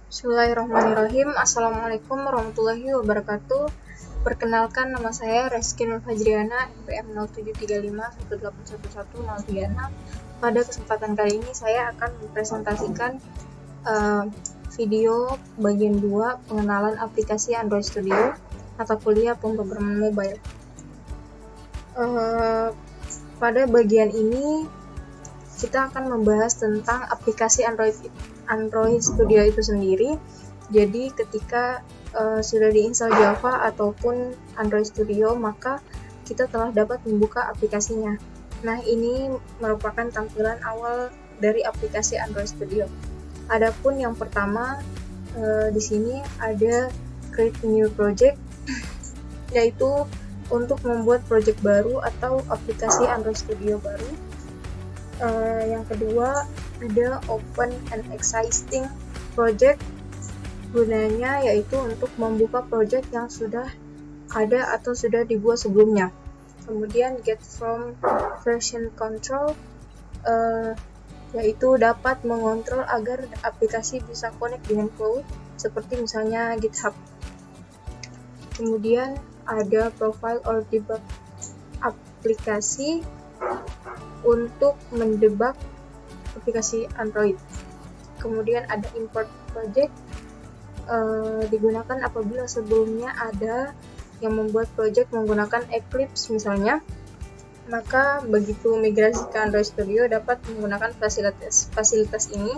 Bismillahirrahmanirrahim. Assalamualaikum warahmatullahi wabarakatuh. Perkenalkan, nama saya Reski Nur Fajriana, NPM 073518111036. Pada kesempatan kali ini saya akan mempresentasikan video bagian 2 pengenalan aplikasi Android Studio atau kuliah pemrograman mobile. Pada bagian ini kita akan membahas tentang aplikasi Android Studio itu sendiri. Jadi ketika sudah diinstal Java ataupun Android Studio, maka kita telah dapat membuka aplikasinya. Nah, ini merupakan tampilan awal dari aplikasi Android Studio. Adapun yang pertama di sini ada Create New Project, yaitu untuk membuat project baru atau aplikasi Android Studio baru. Yang kedua ada Open an Existing Project, gunanya yaitu untuk membuka project yang sudah ada atau sudah dibuat sebelumnya. Kemudian Get from Version Control, yaitu dapat mengontrol agar aplikasi bisa connect dengan cloud, seperti misalnya GitHub. Kemudian ada Profile or Debug aplikasi untuk mendebug aplikasi Android. Kemudian ada Import Project, digunakan apabila sebelumnya ada yang membuat project menggunakan Eclipse misalnya, maka begitu migrasi ke Android Studio dapat menggunakan fasilitas ini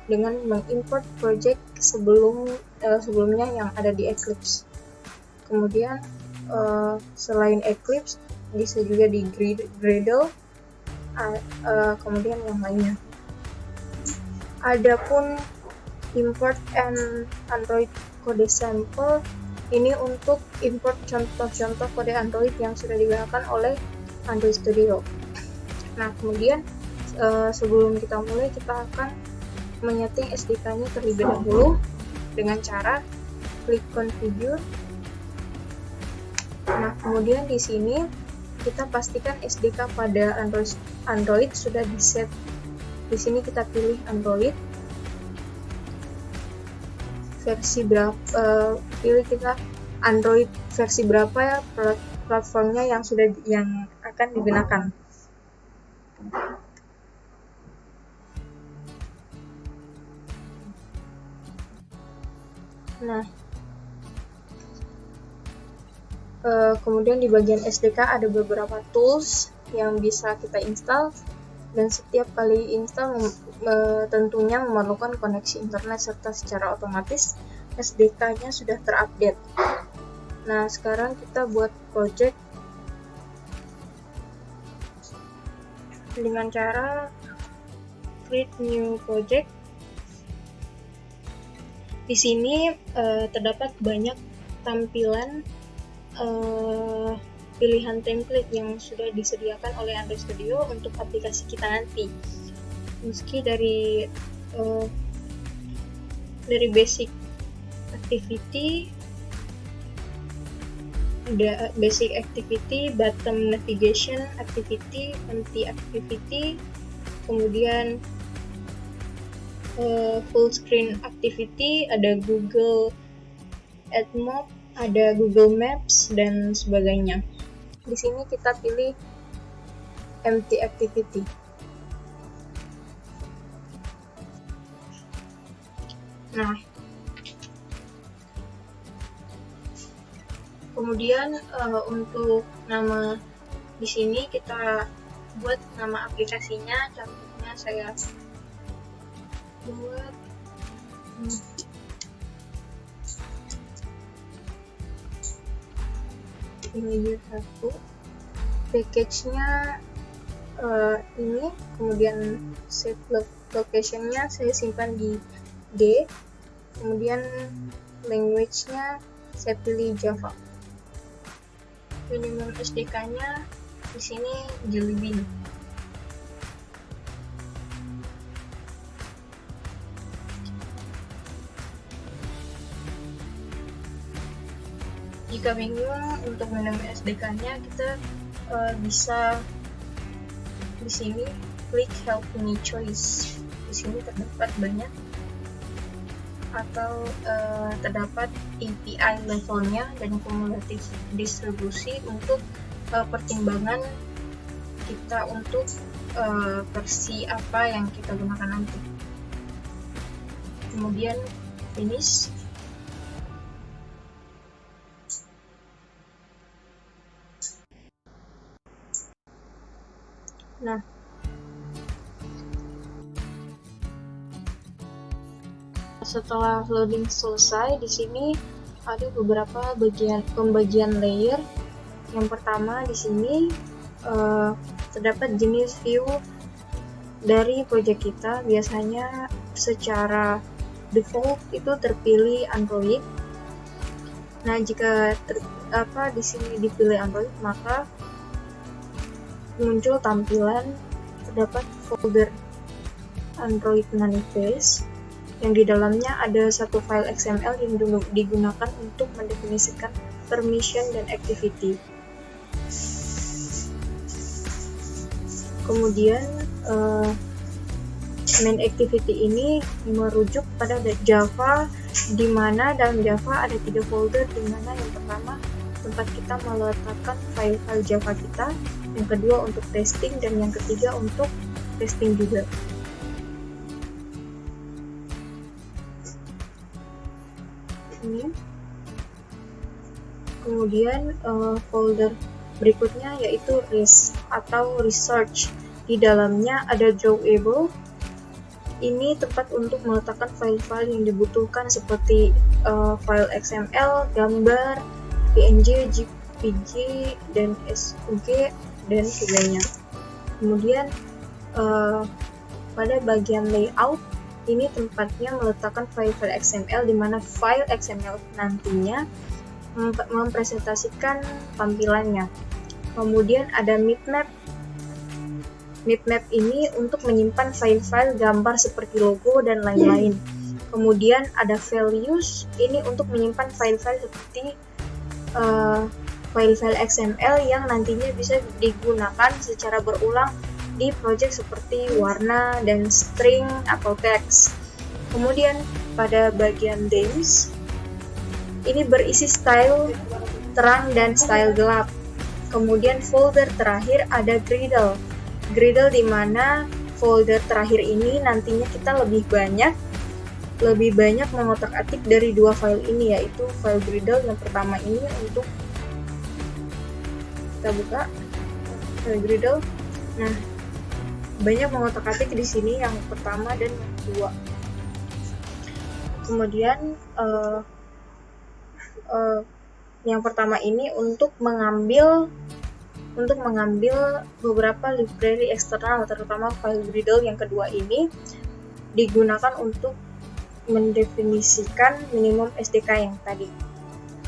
dengan mengimport project sebelumnya yang ada di Eclipse. Kemudian selain Eclipse bisa juga di Gradle, kemudian yang lainnya. Adapun import and Android code sample, ini untuk import contoh-contoh kode Android yang sudah digunakan oleh Android Studio. Nah, kemudian sebelum kita mulai, kita akan menyeting SDK-nya terlebih dahulu dengan cara klik configure. Nah, kemudian di sini kita pastikan SDK pada Android sudah di-set. Di sini kita pilih Android versi berapa, pilih kita Android versi berapa ya, platformnya yang akan digunakan. Nah, kemudian di bagian SDK ada beberapa tools yang bisa kita install, dan setiap kali install tentunya memerlukan koneksi internet serta secara otomatis SDK-nya sudah terupdate. Nah, sekarang kita buat project dengan cara create new project. Di sini terdapat banyak tampilan pilihan template yang sudah disediakan oleh Android Studio untuk aplikasi kita nanti. Meski dari basic activity, ada basic activity, bottom navigation activity, empty activity, kemudian full screen activity, ada Google AdMob, ada Google Maps, dan sebagainya. Di sini kita pilih empty activity. Nah, kemudian untuk nama di sini kita buat nama aplikasinya. Contohnya saya buat layer 1, package-nya ini, kemudian save location-nya saya simpan di D, kemudian language-nya saya pilih Java. Minimum SDK-nya di sini Jelly Bean. Jika bingung untuk minimum SDK-nya, kita bisa di sini klik Help Me Choice. Di sini terdapat banyak atau terdapat API levelnya dan kumulatif distribusi untuk pertimbangan kita untuk versi apa yang kita gunakan nanti. Kemudian finish. Nah, setelah loading selesai, di sini ada beberapa pembagian layer. Yang pertama di sini terdapat jenis view dari project kita. Biasanya secara default itu terpilih Android. Nah, jika di sini dipilih Android, maka muncul tampilan terdapat folder Android manifest yang di dalamnya ada satu file XML yang digunakan untuk mendefinisikan permission dan activity. Kemudian main activity ini merujuk pada Java, di mana dalam Java ada 3 folder, di mana yang pertama tempat kita meletakkan file-file Java kita, yang kedua untuk testing, dan yang ketiga untuk testing juga. Ini. Kemudian folder berikutnya yaitu RES atau research. Di dalamnya ada drawable. Ini tempat untuk meletakkan file-file yang dibutuhkan seperti file XML, gambar, PNG, JPG, dan SVG dan sebagainya. Kemudian pada bagian layout, ini tempatnya meletakkan file-file XML, di mana file XML nantinya mempresentasikan tampilannya. Kemudian ada mipmap. Mipmap ini untuk menyimpan file-file gambar seperti logo dan lain-lain. Kemudian ada values, ini untuk menyimpan file-file seperti file-file XML yang nantinya bisa digunakan secara berulang di project seperti warna dan string atau teks. Kemudian pada bagian themes, ini berisi style terang dan style gelap. Kemudian folder terakhir ada Gradle. Gradle di mana folder terakhir ini nantinya kita lebih banyak mengotak-atik dari 2 file ini, yaitu file Gradle yang pertama ini untuk kita buka file Gradle. Nah, banyak mengotak-atik di sini yang pertama dan yang kedua. Kemudian yang pertama ini untuk mengambil beberapa library eksternal, terutama file Gradle. Yang kedua ini digunakan untuk mendefinisikan minimum SDK yang tadi.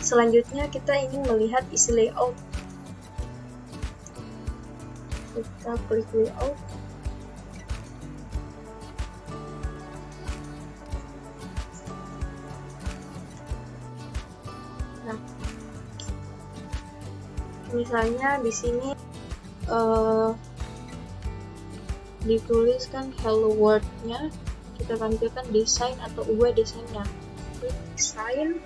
Selanjutnya kita ingin melihat isi layout. Kita klik layout. Nah, misalnya di sini dituliskan hello world-nya, kita tampilkan desain atau ubah desainnya. Klik desain.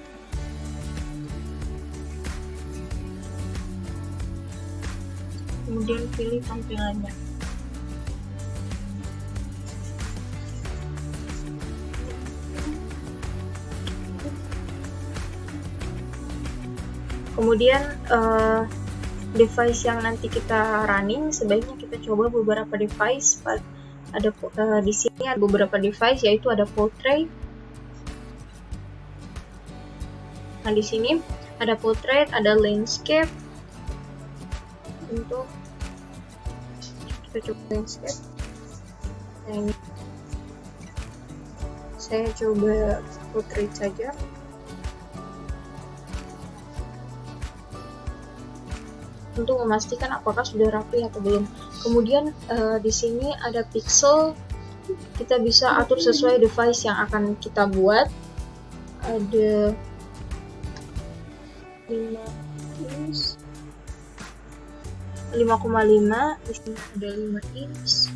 Kemudian pilih tampilannya. Kemudian device yang nanti kita running, sebaiknya kita coba beberapa device. Ada di sini ada beberapa device, yaitu ada portrait. Nah, di sini ada portrait, ada landscape. Untuk kita coba landscape. Nah, ini saya coba portrait saja. Untuk memastikan apakah sudah rapi atau belum. Kemudian di sini ada pixel, kita bisa atur sesuai device yang akan kita buat. Ada 5 inch, 5,5, di sini ada 5 inch,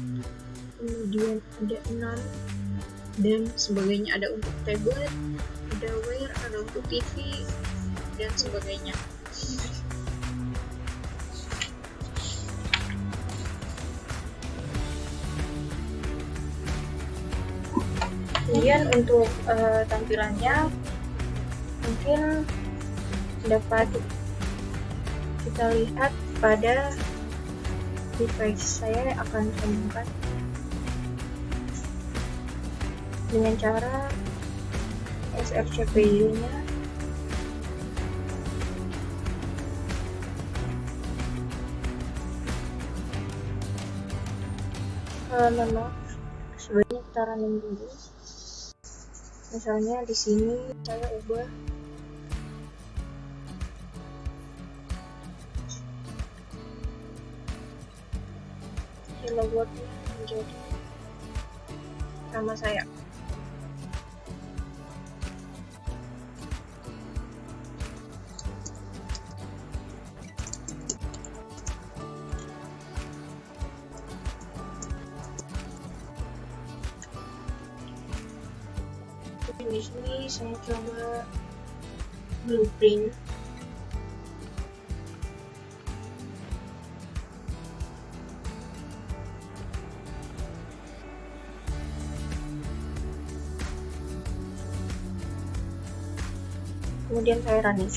kemudian ada 6, dan sebagainya. Ada untuk tablet, ada Wear, ada untuk TV dan sebagainya. Kemudian untuk tampilannya mungkin dapat kita lihat pada device. Saya akan sambungkan dengan cara sRCPI-nya. Sebaiknya kita running dulu. Misalnya di sini saya ubah hello world-nya menjadi nama saya. Di sini saya coba blueprint. Kemudian saya running.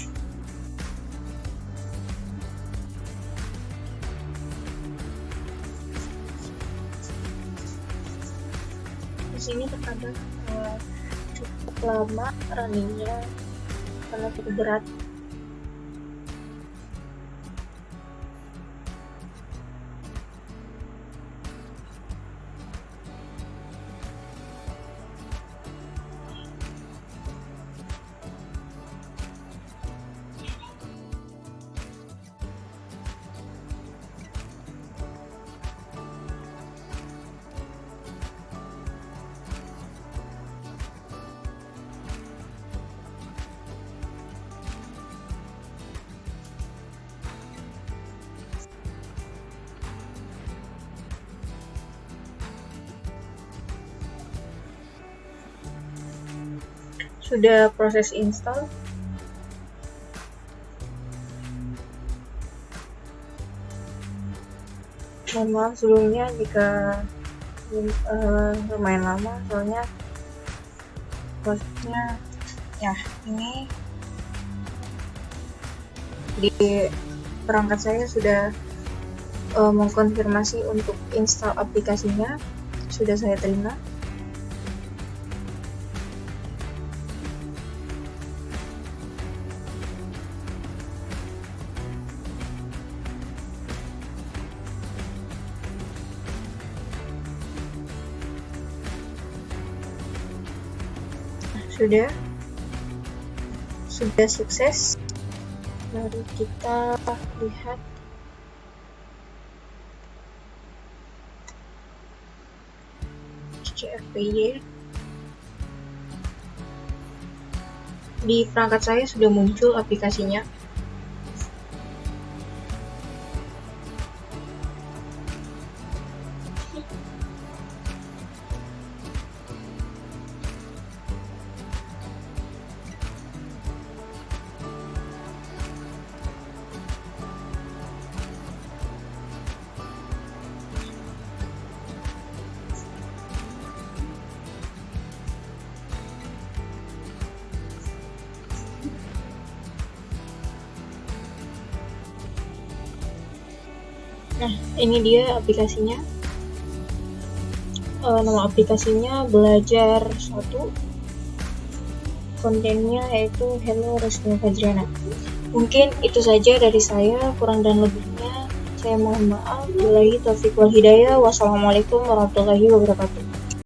Di sini terkadang cukup lama runningnya karena cukup berat. Sudah proses install. Mohon maaf sebelumnya jika lumayan lama, soalnya prosesnya ya ini di perangkat saya sudah mengkonfirmasi untuk install aplikasinya, sudah saya terima. Sudah sukses. Mari kita lihat CFPY. Di perangkat saya sudah muncul aplikasinya. Nah, ini dia aplikasinya. Nama aplikasinya Belajar 1. Kontennya yaitu Hello Reski Fajriana. Mungkin itu saja dari saya, kurang dan lebihnya saya mohon maaf. Billahi taufiq wal hidayah. Wassalamualaikum warahmatullahi wabarakatuh.